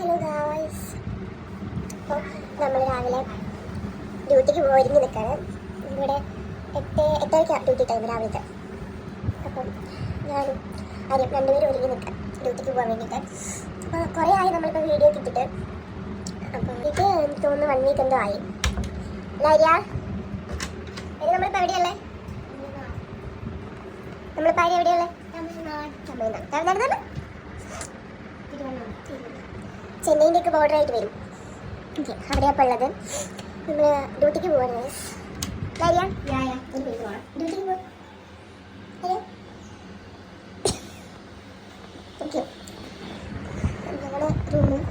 Hello guys, അപ്പോൾ നമ്മൾ രാവിലെ ഡ്യൂട്ടിക്ക് ഒരുങ്ങി നിൽക്കുകയാണ്. ഇവിടെ 8:30 ഡ്യൂട്ടി ടൈം രാവിലത്തെ. അപ്പം ഞാനും ആരും രണ്ടുപേരും ഒരുങ്ങി നിൽക്കാം ഡ്യൂട്ടിക്ക് പോകാൻ വേണ്ടിയിട്ട്. അപ്പോൾ കുറേ ആയി നമ്മളിപ്പോൾ വീഡിയോ കിട്ടിയിട്ട്. അപ്പം ഇത് എനിക്ക് തോന്നുന്നു 1 വീക്ക് എന്തോ ആയി. അല്ല നമ്മളിപ്പോൾ എവിടെയല്ലേ? നമ്മളിപ്പോൾ ആരും എവിടെയല്ലേ? തമിഴ്നാട് ചെന്നൈയിലേക്ക് ബോർഡറായിട്ട് വരും. ഓക്കെ, അവിടെയാണ് ഇപ്പോൾ ഉള്ളത്. നമ്മൾ ഡ്യൂട്ടിക്ക് പോവാണ്. ഡ്യൂട്ടിക്ക് പോവാം. ഓക്കെ, ഞങ്ങളുടെ റൂമും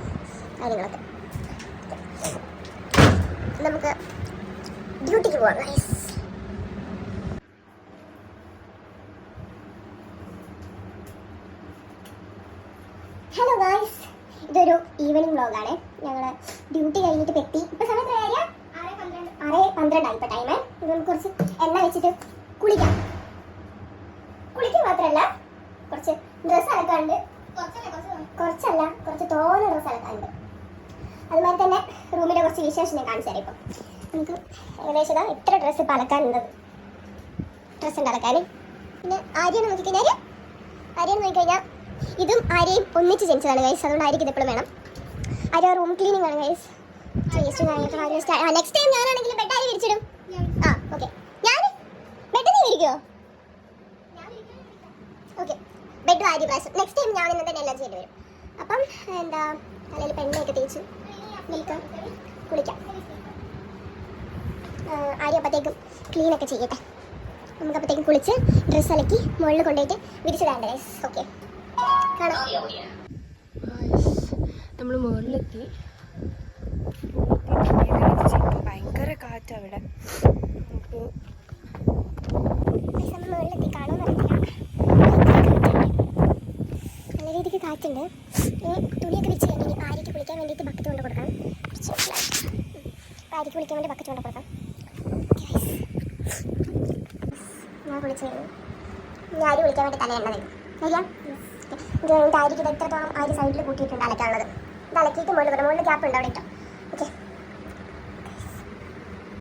കാര്യങ്ങളൊക്കെ. നമുക്ക് ഡ്യൂട്ടിക്ക് പോവാം ഗൈസ്. ഹലോ ഗൈസ്, ഇതൊരു ഈവനിങ് വ്ളോഗാണ്. ഞങ്ങൾ ഡ്യൂട്ടി കഴിഞ്ഞിട്ട് എത്തി. ഇപ്പോൾ സമയം 6:12 ഇപ്പോൾ ടൈമേ. ഇത് നമുക്ക് കുറച്ച് എണ്ണ വെച്ചിട്ട് കുളിക്കാം. കുളിക്കാൻ മാത്രമല്ല, കുറച്ച് ഡ്രസ്സ് അലക്കാനുണ്ട്. കുറച്ച് തോന്നുന്ന ഡ്രസ്സ് അലക്കാനുണ്ട്. അതുമാതിരി തന്നെ റൂമിലെ കുറച്ച് വിശേഷം ഞാൻ കാണിച്ചു തരാം. ഇപ്പം നമുക്ക് ഏകദേശം എത്ര ഡ്രസ്സ് ഇപ്പോൾ അലക്കാനുണ്ട്. ഡ്രസ്സ് ഉണ്ട് അലക്കാൻ. പിന്നെ ആര്യാണ് നോക്കിക്കഴിഞ്ഞാൽ ഇതും ആരെയും ഒന്നിച്ച് ജനിച്ചതാണ് ഗൈസ്. അതുകൊണ്ട് ആയിരിക്കും ഇതെപ്പോഴും വേണം. ആര്യ റൂം ക്ലീനിങ് ആണ് ഗൈസ്. നെക്സ്റ്റ് ടൈം ഞാനാണെങ്കിൽ ബെഡ് ആര് വിരിച്ചിടും? ഓക്കെ, ഞാൻ ബെഡ് നീ വിരിക്കുമോ? ഓക്കെ, ബെഡ് ആര്യ പ്രാവശ്യം. നെക്സ്റ്റ് ടൈം ഞാൻ ഇന്ന് തന്നെ എല്ലാം ചെയ്യേണ്ടി വരും. അപ്പം എന്താ തലയിൽ പെണ്ണയൊക്കെ തേച്ച് നിൽക്കാം, കുളിക്കാം. ആര്യ അപ്പോഴത്തേക്കും ക്ലീനൊക്കെ ചെയ്യട്ടെ. നമുക്കപ്പോഴത്തേക്കും കുളിച്ച് ഡ്രസ്സ് അലക്കി മുകളിൽ കൊണ്ടുപോയിട്ട് വിരിച്ചിടാണ്ട് ഗൈസ്. ഓക്കെ, നമ്മൾ മുകളിലെത്തി. ഭയങ്കര കാറ്റ് അവിടെ. മുകളിലെത്തി കാണാൻ പറ്റില്ല, നല്ല രീതിക്ക് കാറ്റുണ്ട്. തുണിയൊക്കെ വെച്ച് കഴിഞ്ഞാൽ ഇനി ആര്യക്ക് കുളിക്കാൻ വേണ്ടിയിട്ട് ബക്കറ്റ് കൊണ്ട് കൊടുക്കണം. ആര്യക്ക് കുളിക്കാൻ വേണ്ടി ബക്കറ്റ് കൊണ്ട് കൊടുക്കാം. ഞാൻ കുളിച്ച് കഴിഞ്ഞു. ഞാൻ ആര്യ കുളിക്കാൻ വേണ്ടി തല എണ്ണ വരും. അറിയാം ആര്യക്ക് ഇത് എത്രത്തോളം ആര്യ സൈഡിൽ കൂട്ടിയിട്ടുണ്ട് അലക്കാനുള്ളത്. ഇത് അലക്കിയിട്ട് മുകളിൽ ഗ്യാപ്പ് ഉണ്ട് അവിടെ ഇട്ടോ. ഓക്കെ,